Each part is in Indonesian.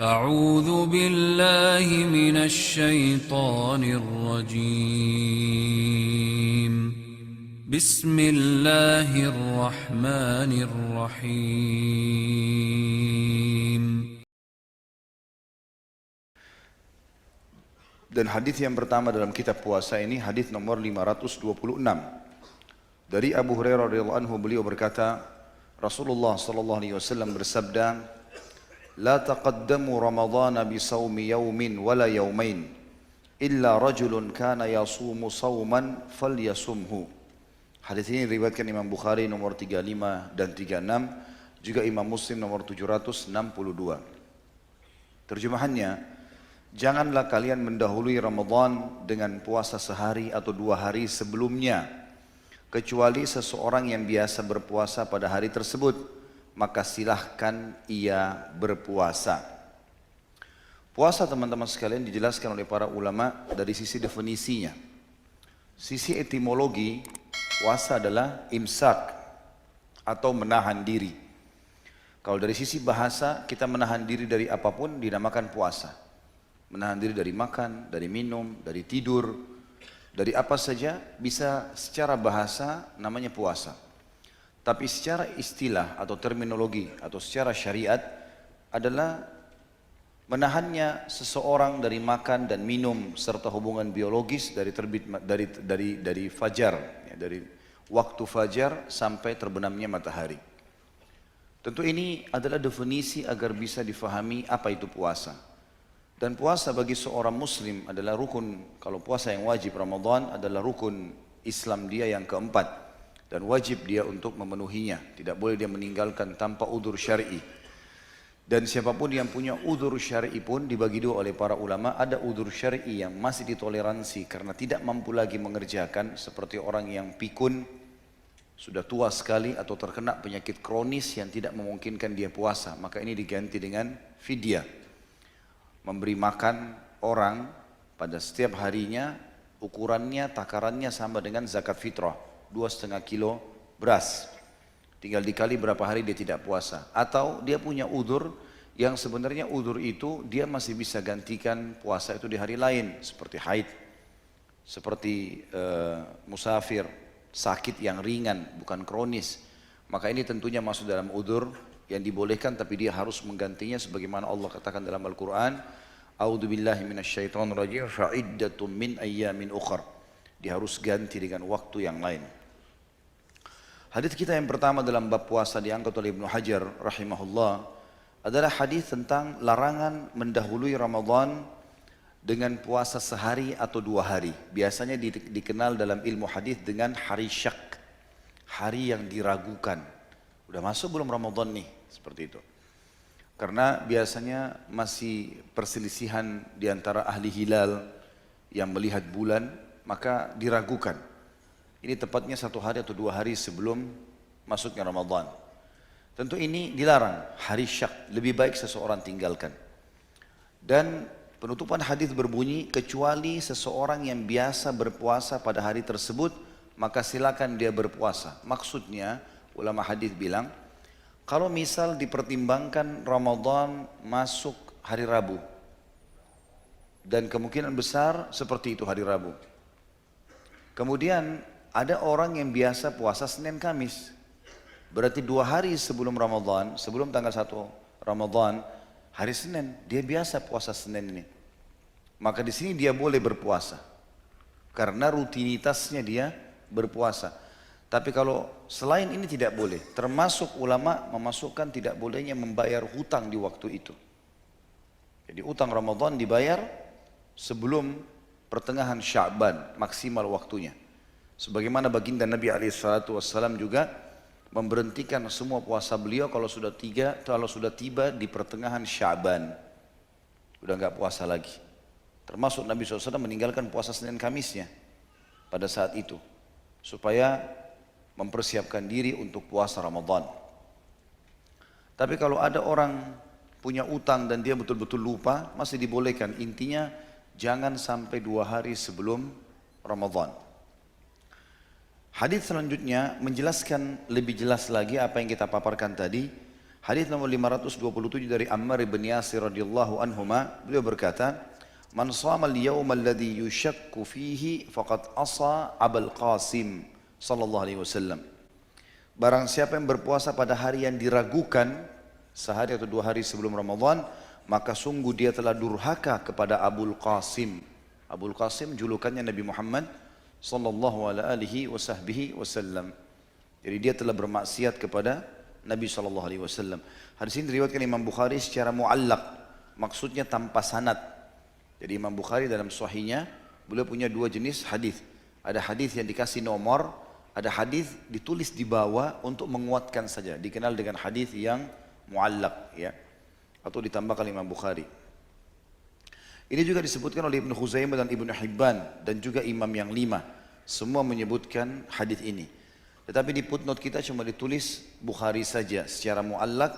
أعوذ بالله من الشيطان الرجيم بسم الله الرحمن الرحيم. Dan hadis yang pertama dalam kitab puasa ini hadis nomor 526. Dari Abu Hurairah radhiyallahu anhu, beliau berkata, Rasulullah sallallahu alaihi wasallam bersabda, "La taqaddamu Ramadhana bi shaumi yawmin wala yawmain illa rajulun kana yasumu shauman falyasumhu." Hadis ini diriwayatkan Imam Bukhari nomor 35 dan 36, juga Imam Muslim nomor 762. Terjemahannya, janganlah kalian mendahului Ramadan dengan puasa sehari atau 2 hari sebelumnya, kecuali seseorang yang biasa berpuasa pada hari tersebut, maka silahkan ia berpuasa. Puasa, teman-teman sekalian, dijelaskan oleh para ulama dari sisi definisinya. Sisi etimologi, puasa adalah imsak atau menahan diri. Kalau dari sisi bahasa, kita menahan diri dari apapun dinamakan puasa. Menahan diri dari makan, dari minum, dari tidur, dari apa saja bisa secara bahasa namanya puasa. Tapi secara istilah atau terminologi atau secara syariat adalah menahannya seseorang dari makan dan minum serta hubungan biologis dari terbit dari fajar, ya, dari waktu fajar sampai terbenamnya matahari. Tentu ini adalah definisi agar bisa difahami apa itu puasa. Dan puasa bagi seorang muslim adalah rukun. Kalau puasa yang wajib Ramadan adalah rukun Islam dia yang keempat, dan wajib dia untuk memenuhinya. Tidak boleh dia meninggalkan tanpa udzur syar'i. Dan siapapun yang punya udzur syar'i pun dibagi dua oleh para ulama. Ada udzur syar'i yang masih ditoleransi karena tidak mampu lagi mengerjakan, seperti orang yang pikun, sudah tua sekali atau terkena penyakit kronis yang tidak memungkinkan dia puasa, maka ini diganti dengan fidyah, memberi makan orang pada setiap harinya, ukurannya, takarannya sama dengan zakat fitrah, 2,5 kilo beras. Tinggal dikali berapa hari dia tidak puasa. Atau dia punya udzur yang sebenarnya udzur itu dia masih bisa gantikan puasa itu di hari lain, seperti haid, seperti musafir, sakit yang ringan bukan kronis. Maka ini tentunya masuk dalam udzur yang dibolehkan, tapi dia harus menggantinya sebagaimana Allah katakan dalam Al-Quran, "A'udzu billahi minasyaitonir rajim, fa'iddatun min ayyamin ukhar." Dia harus ganti dengan waktu yang lain. Hadis kita yang pertama dalam bab puasa diangkat oleh Ibnu Hajar rahimahullah adalah hadis tentang larangan mendahului Ramadan dengan puasa sehari atau 2 hari. Biasanya dikenal dalam ilmu hadis dengan hari syak, hari yang diragukan. Udah masuk belum Ramadan nih? Seperti itu. Karena biasanya masih perselisihan di antara ahli hilal yang melihat bulan, maka diragukan. Ini tepatnya 1 hari atau 2 hari sebelum masuknya Ramadan. Tentu ini dilarang, hari syak, lebih baik seseorang tinggalkan. Dan penutupan hadis berbunyi, kecuali seseorang yang biasa berpuasa pada hari tersebut, maka silakan dia berpuasa. Maksudnya, ulama hadis bilang, kalau misal dipertimbangkan Ramadan masuk hari Rabu, dan kemungkinan besar seperti itu hari Rabu. Kemudian ada orang yang biasa puasa Senin Kamis. Berarti 2 hari sebelum Ramadan, sebelum tanggal 1 Ramadan, hari Senin, dia biasa puasa Senin ini. Maka di sini dia boleh berpuasa. Karena rutinitasnya dia berpuasa. Tapi kalau selain ini tidak boleh. Termasuk ulama memasukkan tidak bolehnya membayar hutang di waktu itu. Jadi hutang Ramadan dibayar sebelum pertengahan Sya'ban, maksimal waktunya. Sebagaimana baginda Nabi SAW juga memberhentikan semua puasa beliau kalau sudah tiba di pertengahan Sya'ban. Udah enggak puasa lagi. Termasuk Nabi SAW meninggalkan puasa Senin Kamisnya pada saat itu, supaya mempersiapkan diri untuk puasa Ramadan. Tapi kalau ada orang punya utang dan dia betul-betul lupa, masih dibolehkan. Intinya jangan sampai 2 hari sebelum Ramadan. Hadis selanjutnya menjelaskan lebih jelas lagi apa yang kita paparkan tadi. Hadis nomor 527 dari Ammar bin Yasir radhiyallahu anhuma, beliau berkata, "Man shama al-yawma alladhi yushakku fihi faqad asa Abul Qasim sallallahu alaihi wasallam." Barang siapa yang berpuasa pada hari yang diragukan, sehari atau 2 hari sebelum Ramadan, maka sungguh dia telah durhaka kepada Abul Qasim. Abul Qasim julukannya Nabi Muhammad sallallahu alaihi wasallam. Jadi dia telah bermaksiat kepada Nabi sallallahu alaihi wasallam. Hadis ini diriwayatkan Imam Bukhari secara muallaq, maksudnya tanpa sanad. Jadi Imam Bukhari dalam sahihnya beliau punya 2 jenis hadis. Ada hadis yang dikasih nomor, ada hadis ditulis di bawah untuk menguatkan saja, dikenal dengan hadis yang muallaq, ya, atau ditambahkan Imam Bukhari. Ini juga disebutkan oleh Ibnu Khuzaimah dan Ibnu Hibban dan juga imam yang 5. Semua menyebutkan hadis ini. Tetapi di footnote kita cuma ditulis Bukhari saja secara muallaq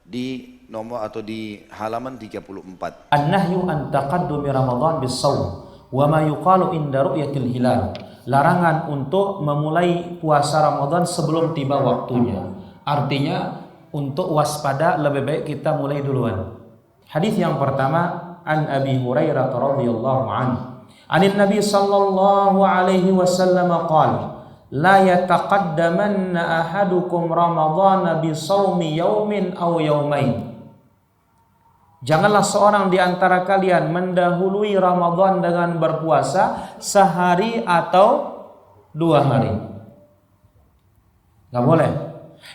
di nomor atau di halaman 34. An-nahyu an taqaddumi Ramadan bis-shaum wa ma yuqalu inda ru'yatil hilal. Larangan untuk memulai puasa Ramadan sebelum tiba waktunya. Artinya untuk waspada lebih baik kita mulai duluan. Hadis yang pertama, an Abi Hurairah radhiyallahu anhu, anin Nabi sallallahu alaihi wasallam qala, la yataqaddamanna ahadukum Ramadhana bi shaumi yaumin aw yaumain. Janganlah seorang di antara kalian mendahului Ramadan dengan berpuasa sehari atau 2 hari. Enggak boleh.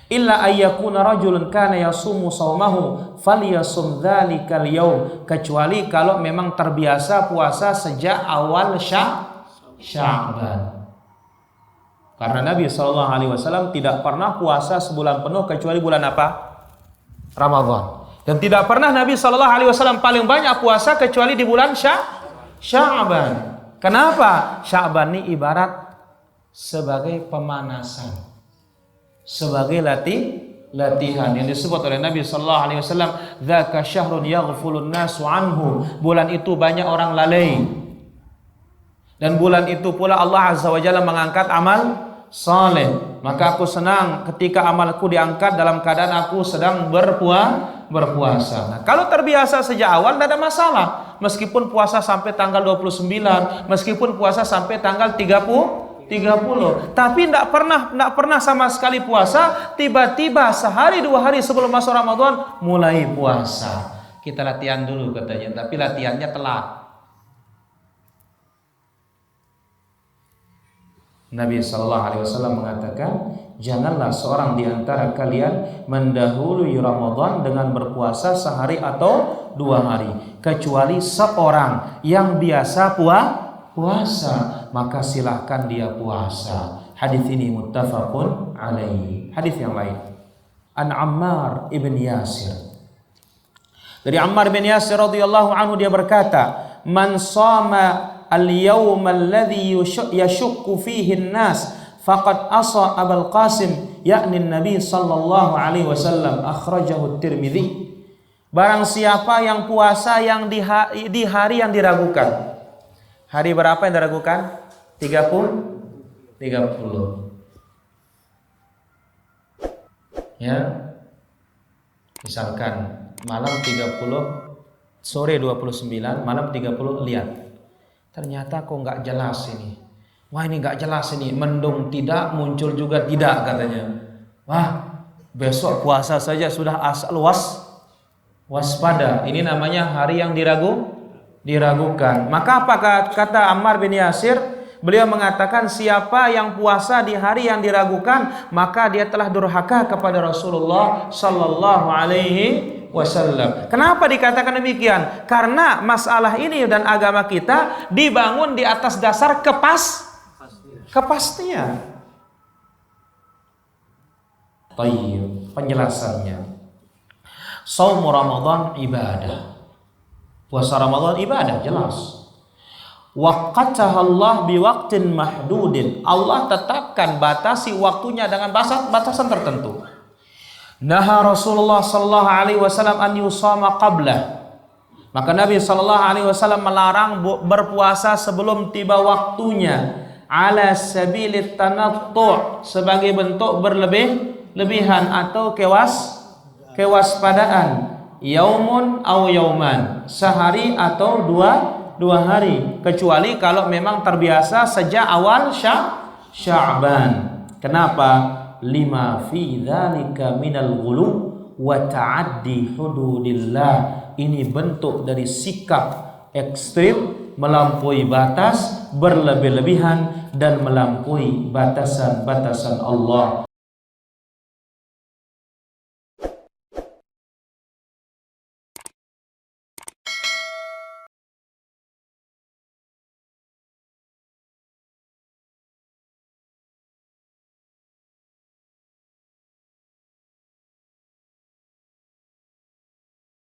Illa ayyakuna rajulun kana yasumu shaumahu falyasum dzalikal yaum, kecuali kalau memang terbiasa puasa sejak awal Sya'ban. Karena Nabi SAW tidak pernah puasa sebulan penuh kecuali bulan apa? Ramadan. Dan tidak pernah Nabi SAW paling banyak puasa kecuali di bulan Sya'ban. Kenapa? Sya'ban ini ibarat sebagai pemanasan, sebagai latihan yang disebut oleh Nabi sallallahu alaihi wasallam, dzaka syahrun yaghfulun nasu anhu. Bulan itu banyak orang lalai. Dan bulan itu pula Allah Azza wa Jalla mengangkat amal saleh. Maka aku senang ketika amalku diangkat dalam keadaan aku sedang berpuasa. Nah, kalau terbiasa sejak awal tidak ada masalah. Meskipun puasa sampai tanggal 29, meskipun puasa sampai tanggal 30, tapi tidak pernah sama sekali puasa, tiba-tiba sehari 2 hari sebelum masuk Ramadan mulai puasa. Kita latihan dulu katanya, tapi latihannya telat. Nabi SAW mengatakan, janganlah seorang di antara kalian mendahului Ramadan dengan berpuasa sehari atau 2 hari, kecuali seorang yang biasa puasa, maka silahkan dia puasa. Hadis ini muttafaqun alaihi. Hadis yang lain, an Ammar ibn Yasir, dari Ammar bin Yasir radhiyallahu anhu, dia berkata, man shama al-yawm alladhi yashukku fihi an-nas faqad asa Abul Qasim, yakni Nabi sallallahu alaihi wasallam, akhrajahu at-Tirmidzi. Barang siapa yang puasa yang di hari yang diragukan. Hari berapa yang diragukan? 30. Ya. Misalkan malam 30, sore 29, malam 30, lihat. Ternyata kok nggak jelas ini. Wah, ini nggak jelas ini. Mendung tidak, muncul juga tidak katanya. Wah, besok puasa saja sudah asal waspada. Ini namanya hari yang diragukan. Maka apa kata Ammar bin Yasir? Beliau mengatakan, siapa yang puasa di hari yang diragukan, maka dia telah durhaka kepada Rasulullah sallallahu alaihi wasallam. Kenapa dikatakan demikian? Karena masalah ini dan agama kita dibangun di atas dasar kepastian. Baik, penjelasannya. Shaum Ramadan ibadah. Puasa Ramadan ibadah, jelas. Waqatahallah biwaqtin mahdudin. Allah tetapkan, batasi waktunya dengan batasan tertentu. Naha Rasulullah sallallahu alaihi wasallam an yusama qablah. Maka Nabi sallallahu alaihi wasallam melarang berpuasa sebelum tiba waktunya, ala sabilit tanattu', sebagai bentuk berlebihan atau kewaspadaan, yaumun au yauman, sehari atau dua hari, kecuali kalau memang terbiasa sejak awal Sya'ban. Kenapa? Lima fi dzalika minal ghulu wa ta'addi hududillah. Ini bentuk dari sikap ekstrim, melampaui batas, berlebih-lebihan dan melampaui batasan-batasan Allah.